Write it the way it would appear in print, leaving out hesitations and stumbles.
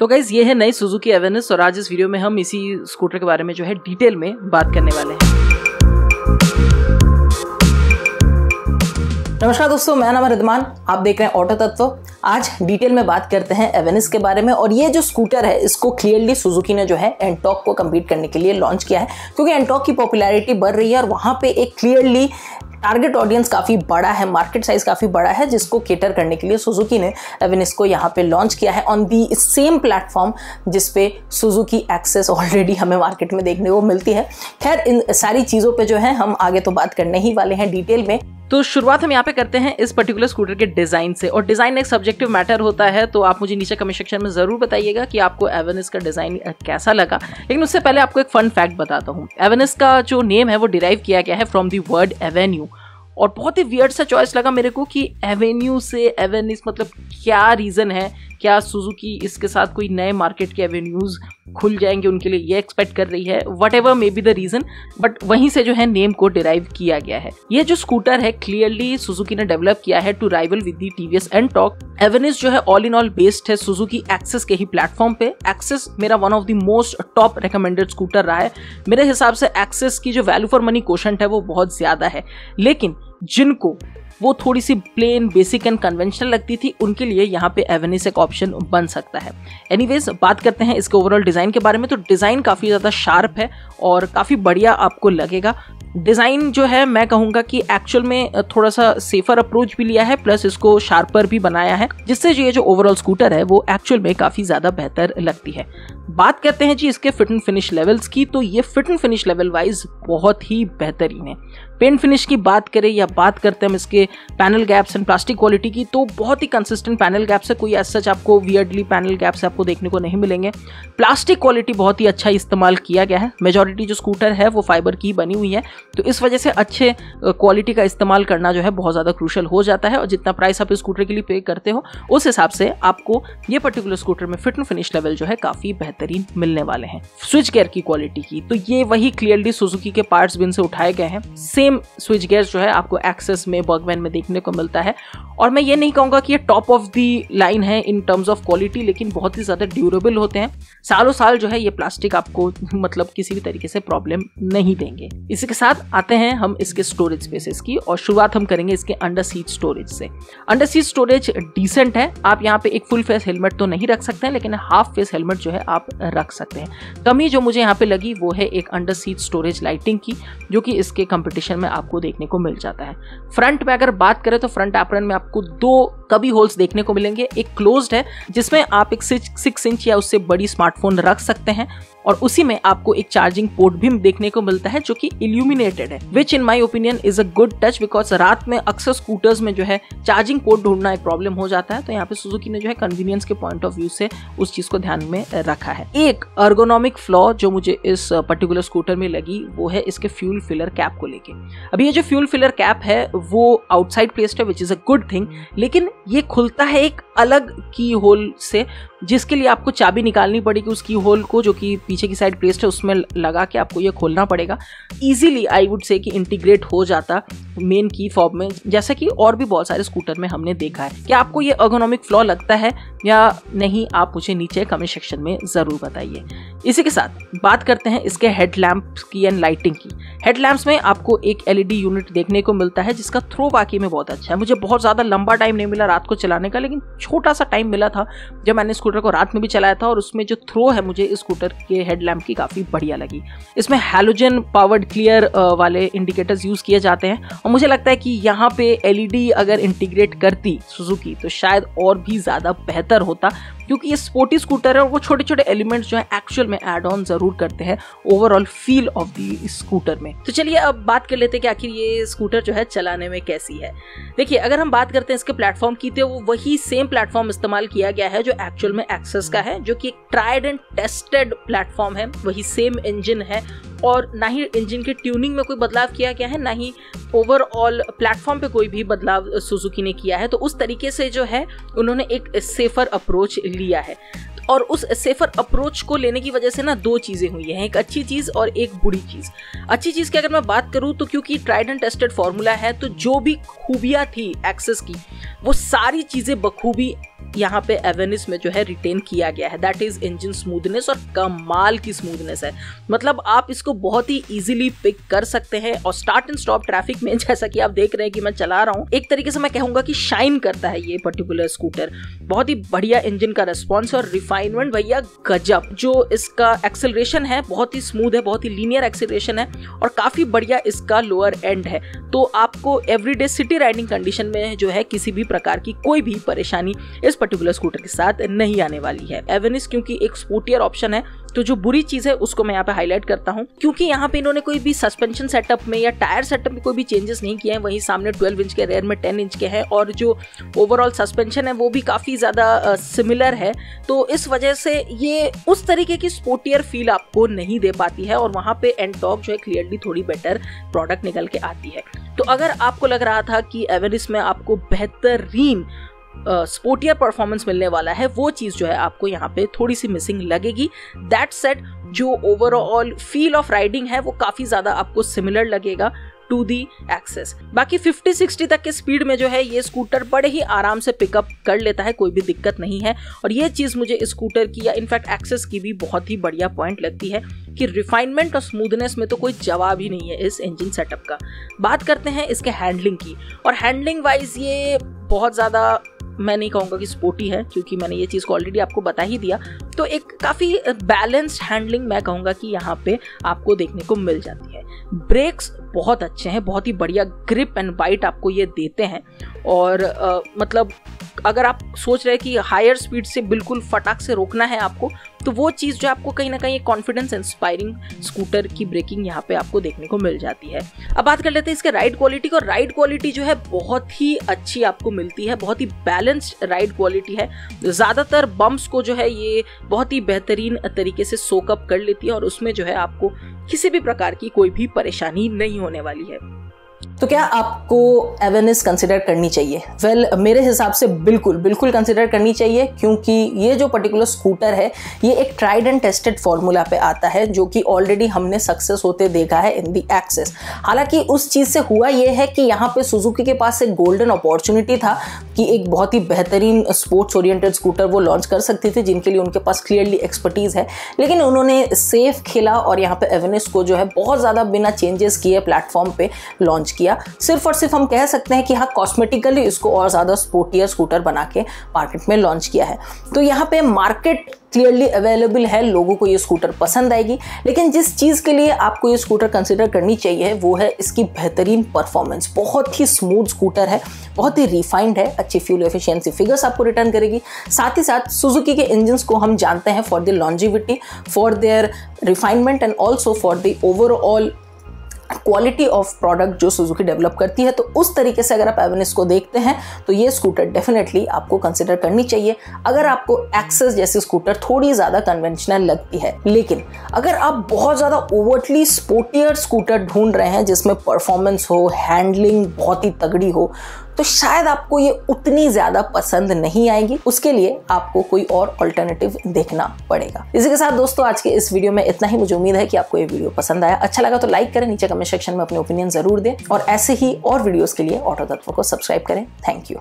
तो गाइज ये है नई सुजुकी एवेनिस और आज इस वीडियो में हम इसी स्कूटर के बारे में जो है डिटेल में बात करने वाले हैं। नमस्कार दोस्तों, मेरा नाम है रिदमान, आप देख रहे हैं ऑटो तत्व। आज डिटेल में बात करते हैं एवेनिस के बारे में। और ये जो स्कूटर है इसको क्लियरली सुजुकी ने जो है एंटॉर्क को कम्पीट करने के लिए लॉन्च किया है, क्योंकि एंटॉर्क की पॉपुलैरिटी बढ़ रही है और वहाँ पे एक क्लियरली टारगेट ऑडियंस काफ़ी बड़ा है, मार्केट साइज काफ़ी बड़ा है, जिसको केटर करने के लिए सुजुकी ने एवेनिस को यहाँ पे लॉन्च किया है ऑन दी सेम प्लेटफॉर्म जिसपे सुजुकी एक्सेस ऑलरेडी हमें मार्केट में देखने को मिलती है। खैर, इन सारी चीज़ों पे जो है हम आगे तो बात करने ही वाले हैं डिटेल में। तो शुरुआत हम यहाँ पे करते हैं इस पर्टिकुलर स्कूटर के डिजाइन से, और डिजाइन एक सब्जेक्टिव मैटर होता है, तो आप मुझे नीचे कमेंट सेक्शन में जरूर बताइएगा कि आपको एवेनिस का डिजाइन कैसा लगा। लेकिन उससे पहले आपको एक फन फैक्ट बताता हूँ। एवेनिस का जो नेम है वो डिराइव किया गया है फ्रॉम द वर्ड एवेन्यू, और बहुत ही वियर्ड सा चॉइस लगा मेरे को कि एवेन्यू से एवेनिस, मतलब क्या रीजन है? क्या सुजुकी इसके साथ कोई नए मार्केट के एवेन्यूज खुल जाएंगे उनके लिए, ये एक्सपेक्ट कर रही है? Whatever may be the reason, but वहीं से जो है नेम को डिराइव किया गया है। ये जो स्कूटर है क्लियरली सुजुकी ने डेवलप किया है to rival with the TVS Ntorq. Avenis जो है ऑल इन ऑल बेस्ड है सुजुकी एक्सेस के ही प्लेटफॉर्म पे। एक्सेस मेरा one of the most top recommended scooter रहा है। मेरे हिसाब से एक्सेस की जो वैल्यू फॉर मनी कोशेंट है वो बहुत ज्यादा है, लेकिन जिनको वो थोड़ी सी प्लेन, बेसिक एंड कन्वेंशनल लगती थी उनके लिए यहाँ पे एवेनिस एक ऑप्शन बन सकता है। एनीवेज, बात करते हैं इसके ओवरऑल डिज़ाइन के बारे में। तो डिज़ाइन काफ़ी ज़्यादा शार्प है और काफ़ी बढ़िया आपको लगेगा। डिज़ाइन जो है मैं कहूँगा कि एक्चुअल में थोड़ा सा सेफर अप्रोच भी लिया है, प्लस इसको शार्पर भी बनाया है, जिससे ये जो ओवरऑल स्कूटर है वो एक्चुअल में काफ़ी ज़्यादा बेहतर लगती है। बात करते हैं जी इसके फिट एंड फिनिश लेवल्स की, तो ये fit and finish level wise बहुत ही बेहतरीन है। पेंट फिनिश की बात करें या बात करते हैं हम इसके panel gaps and plastic quality की, तो बहुत ही कंसिस्टेंट पैनल गैप्स है। कोई ऐसा आपको वियर्डली पैनल गैप्स आपको देखने को नहीं मिलेंगे। प्लास्टिक क्वालिटी बहुत ही अच्छा इस्तेमाल किया गया है। मेजॉरिटी जो स्कूटर है वो फाइबर की बनी हुई है, तो इस वजह से अच्छे क्वालिटी का इस्तेमाल करना जो है बहुत ज़्यादा क्रूशल हो जाता है। और जितना प्राइस आप इस स्कूटर के लिए पे करते हो उस हिसाब से आपको ये पर्टिकुलर स्कूटर में फिट एंड फिनिश लेवल जो है काफ़ी बेहतरीन मिलने वाले हैं। स्विच गियर की क्वालिटी की, तो ये वही क्लियरली सुजुकी के पार्ट्स बिन से उठाए गए हैं। सेम स्विच गियर जो है आपको एक्सेस में, बर्गमैन में देखने को मिलता है। और मैं ये नहीं कहूँगा कि ये टॉप ऑफ दी लाइन है इन टर्म्स ऑफ क्वालिटी, लेकिन बहुत ही ज़्यादा ड्यूरेबल होते हैं। सालों साल जो है ये प्लास्टिक आपको मतलब किसी भी तरीके से प्रॉब्लम नहीं देंगे। इसी के साथ आते हैं हम इसके स्टोरेज स्पेसेस की, और शुरुआत हम करेंगे इसके अंडर सीट स्टोरेज से। अंडर सीट स्टोरेज डिसेंट है। आप यहाँ पे एक फुल फेस हेलमेट तो नहीं रख सकते हैं, लेकिन हाफ फेस हेलमेट जो है आप रख सकते हैं। कमी जो मुझे यहाँ पे लगी वो है एक अंडर सीट स्टोरेज लाइटिंग की, जो कि इसके कंपटीशन में आपको देखने को मिल जाता है। फ्रंट में अगर बात करें तो फ्रंट एप्रन में आपको दो कभी होल्स देखने को मिलेंगे। एक क्लोज्ड है जिसमें आप एक 6 इंच या उससे बड़ी स्मार्टफोन रख सकते हैं, और उसी में आपको एक चार्जिंग पोर्ट भी देखने को मिलता है जो कि इल्यूमिनेटेड है, which in my opinion is a good touch, because रात में अक्सर स्कूटर्स में जो है चार्जिंग पोर्ट ढूंढना एक प्रॉब्लम हो जाता है। तो यहाँ पे सुजुकी ने जो है कन्वीनियंस के पॉइंट ऑफ व्यू से उस चीज को ध्यान में रखा है। एक अर्गोनॉमिक फ्लॉ जो मुझे इस पर्टिकुलर स्कूटर में लगी वो है इसके फ्यूल फिलर कैप को लेके। अभी ये जो फ्यूल फिलर कैप है वो आउटसाइड प्लेस्ड है, which is a good thing, लेकिन ये खुलता है एक अलग की होल से, जिसके लिए आपको चाबी निकालनी पड़ेगी उस की होल को, जो कि पीछे की साइड प्लेस्ड है, उसमें लगा के आपको ये खोलना पड़ेगा। इजीली आई वुड से कि इंटीग्रेट हो जाता मेन की फॉर्म में, जैसा कि और भी बहुत सारे स्कूटर में हमने देखा है। क्या आपको ये अर्गोनॉमिक फ्लॉ लगता है या नहीं? आप मुझे नीचे कमेंट सेक्शन में जरूर बताइए। इसी के साथ बात करते हैं इसके हेडलैम्प्स की एंड लाइटिंग की। हेडलैम्प्स में आपको एक एलईडी यूनिट देखने को मिलता है जिसका थ्रो वाकई में बहुत अच्छा है। मुझे बहुत ज़्यादा लंबा टाइम नहीं मिला रात को चलाने का, लेकिन छोटा सा टाइम मिला था जब मैंने स्कूटर को रात में भी चलाया था, और उसमें जो थ्रो है मुझे इस स्कूटर के हेडलैम्प की काफ़ी बढ़िया लगी। इसमें हैलोजन पावर्ड क्लियर वाले इंडिकेटर्स यूज़ किए जाते हैं, और मुझे लगता है कि यहाँ पे एलईडी अगर इंटीग्रेट करती सुजुकी तो शायद और भी ज़्यादा बेहतर होता, क्योंकि ये स्पोर्टी स्कूटर है और वो छोटे छोटे एलिमेंट्स जो है एक्चुअल में ऐड ऑन जरूर करते हैं overall feel of the scooter में। तो चलिए अब बात कर लेते हैं कि आखिर ये स्कूटर जो है चलाने में कैसी है। देखिए, अगर हम बात करते हैं इसके प्लेटफॉर्म की, तो वो वही सेम प्लेटफॉर्म इस्तेमाल किया गया है जो एक्चुअल में एक्सेस का है, जो कि एक ट्राइड एंड टेस्टेड प्लेटफॉर्म है। वही सेम इंजन है, और ना ही इंजन की ट्यूनिंग में कोई बदलाव किया गया है, ना ही ओवरऑल प्लेटफॉर्म पे कोई भी बदलाव सुजुकी ने किया है। तो उस तरीके से जो है उन्होंने एक सेफर अप्रोच लिया है, और उस सेफर अप्रोच को लेने की वजह से ना दो चीज़ें हुई हैं, एक अच्छी चीज़ और एक बुरी चीज़। अच्छी चीज़ की अगर मैं बात करूँ तो क्योंकि ट्राइड एंड टेस्टेड फार्मूला है, तो जो भी खूबियाँ थी एक्सेस की वो सारी चीज़ें बखूबी यहाँ पे एवेनिस में जो है रिटेन किया गया है, दैट इज इंजन स्मूथनेस, और कमाल की स्मूथनेस है। मतलब आप इसको बहुत ही इजीली पिक कर सकते हैं और स्टार्ट एंड स्टॉप ट्रैफिक में जैसा कि आप देख रहे हैं कि मैं चला रहा हूँ, एक तरीके से मैं कहूंगा कि शाइन करता है ये पर्टिकुलर स्कूटर। बहुत ही बढ़िया इंजन का रिस्पॉन्स और रिफाइनमेंट भैया गजब। जो इसका एक्सेलरेशन है बहुत ही स्मूथ है, बहुत ही लीनियर एक्सेलरेशन है और काफी बढ़िया इसका लोअर एंड है। तो आपको एवरीडे सिटी राइडिंग कंडीशन में जो है किसी भी प्रकार की कोई भी परेशानी इस पर्टिकुलर स्कूटर के साथ नहीं आने वाली है। एवेनिस क्योंकि एक स्पोर्टियर ऑप्शन है, तो जो बुरी चीज है उसको मैं यहाँ पे हाईलाइट करता हूँ, क्योंकि यहाँ पे इन्होंने कोई भी सस्पेंशन सेटअप में या टायर सेटअप में कोई भी चेंजेस नहीं किए हैं। वहीं सामने 12 इंच के, रेयर में 10 इंच के हैं और जो ओवरऑल सस्पेंशन है वो भी काफी ज्यादा सिमिलर है। तो इस वजह से ये उस तरीके की स्पोर्टियर फील आपको नहीं दे पाती है और वहां पे एंटॉर्क जो है क्लियरली थोड़ी बेटर प्रोडक्ट निकल के आती है। तो अगर आपको लग रहा था कि एवेनिस में आपको बेहतरीन स्पोर्टियर परफॉर्मेंस मिलने वाला है, वो चीज जो है आपको यहाँ पे थोड़ी सी मिसिंग लगेगी। दैट सेड, जो ओवरऑल फील ऑफ राइडिंग है वो काफी ज्यादा आपको सिमिलर लगेगा टू दी एक्सेस। बाकी 50-60 तक के स्पीड में जो है ये स्कूटर बड़े ही आराम से पिकअप कर लेता है, कोई भी दिक्कत नहीं है। और ये चीज मुझे इस स्कूटर की या इनफैक्ट एक्सेस की भी बहुत ही बढ़िया पॉइंट लगती है कि रिफाइनमेंट और स्मूथनेस में तो कोई जवाब ही नहीं है इस इंजन सेटअप का। बात करते हैं इसके हैंडलिंग की, और हैंडलिंग वाइज ये बहुत ज्यादा, मैं नहीं कहूँगा कि स्पोर्टी है क्योंकि मैंने ये चीज़ को ऑलरेडी आपको बता ही दिया। तो एक काफ़ी बैलेंस्ड हैंडलिंग मैं कहूँगा कि यहाँ पे आपको देखने को मिल जाती है। ब्रेक्स बहुत अच्छे हैं, बहुत ही बढ़िया ग्रिप एंड बाइट आपको ये देते हैं। और मतलब अगर आप सोच रहे हैं कि हायर स्पीड से बिल्कुल फटाक से रोकना है आपको, तो वो चीज़ जो आपको कहीं ना कहीं कॉन्फिडेंस इंस्पायरिंग स्कूटर की ब्रेकिंग यहाँ पे आपको देखने को मिल जाती है। अब बात कर लेते हैं इसके राइड क्वालिटी को। राइड क्वालिटी जो है बहुत ही अच्छी आपको मिलती है, बहुत ही बैलेंस्ड राइड क्वालिटी है। ज़्यादातर बम्प्स को जो है ये बहुत ही बेहतरीन तरीके से सोकअप कर लेती है और उसमें जो है आपको किसी भी प्रकार की कोई भी परेशानी नहीं होने वाली है। तो क्या आपको एवेनिस कंसिडर करनी चाहिए? वेल, मेरे हिसाब से बिल्कुल कंसिडर करनी चाहिए, क्योंकि ये जो पर्टिकुलर स्कूटर है ये एक ट्राइड एंड टेस्टेड फॉर्मूला पे आता है, जो कि ऑलरेडी हमने सक्सेस होते देखा है इन दी एक्सेस। हालांकि उस चीज़ से हुआ ये है कि यहाँ पे सुजुकी के पास एक गोल्डन अपॉर्चुनिटी था कि एक बहुत ही बेहतरीन स्पोर्ट्स ओरिएंटेड स्कूटर वो लॉन्च कर सकती थी, जिनके लिए उनके पास क्लियरली एक्सपर्टीज़ है। लेकिन उन्होंने सेफ खेला और यहाँ पे एवेनिस को जो है बहुत ज़्यादा बिना चेंजेस किए प्लेटफॉर्म पे लॉन्च किया। सिर्फ और सिर्फ हम कह सकते हैं कि हाँ, कॉस्मेटिकली इसको और ज्यादा स्पोर्टियर स्कूटर बना के मार्केट में लॉन्च किया है। तो यहाँ पे मार्केट क्लियरली अवेलेबल है, लोगों को ये स्कूटर पसंद आएगी। लेकिन जिस चीज़ के लिए आपको ये स्कूटर कंसिडर करनी चाहिए वो है इसकी बेहतरीन परफॉर्मेंस। बहुत ही स्मूथ स्कूटर है, बहुत ही रिफाइंड है, अच्छी फ्यूल एफिशिएंसी फिगर्स आपको रिटर्न करेगी। साथ ही साथ सुजुकी के इंजन्स को हम जानते हैं for the longevity, for their refinement and also for the overall quality of product जो सुजुकी डेवलप करती है। तो उस तरीके से अगर आप एवेनिस को देखते हैं तो ये स्कूटर डेफिनेटली आपको कंसिडर करनी चाहिए अगर आपको एक्सेस जैसी स्कूटर थोड़ी ज़्यादा कन्वेंशनल लगती है। लेकिन अगर आप बहुत ज़्यादा ओवरटली स्पोर्टियर स्कूटर ढूंढ रहे हैं जिसमें परफॉर्मेंस हो, हैंडलिंग बहुत ही तगड़ी हो, तो शायद आपको ये उतनी ज़्यादा पसंद नहीं आएगी। उसके लिए आपको कोई और ऑल्टरनेटिव देखना पड़ेगा। इसी के साथ दोस्तों आज के इस वीडियो में इतना ही। मुझे उम्मीद है कि आपको ये वीडियो पसंद आया। अच्छा लगा तो लाइक करें, नीचे कमेंट सेक्शन में अपने ओपिनियन जरूर दें और ऐसे ही और वीडियोस के लिए ऑटो तत्व को सब्सक्राइब करें। Thank you.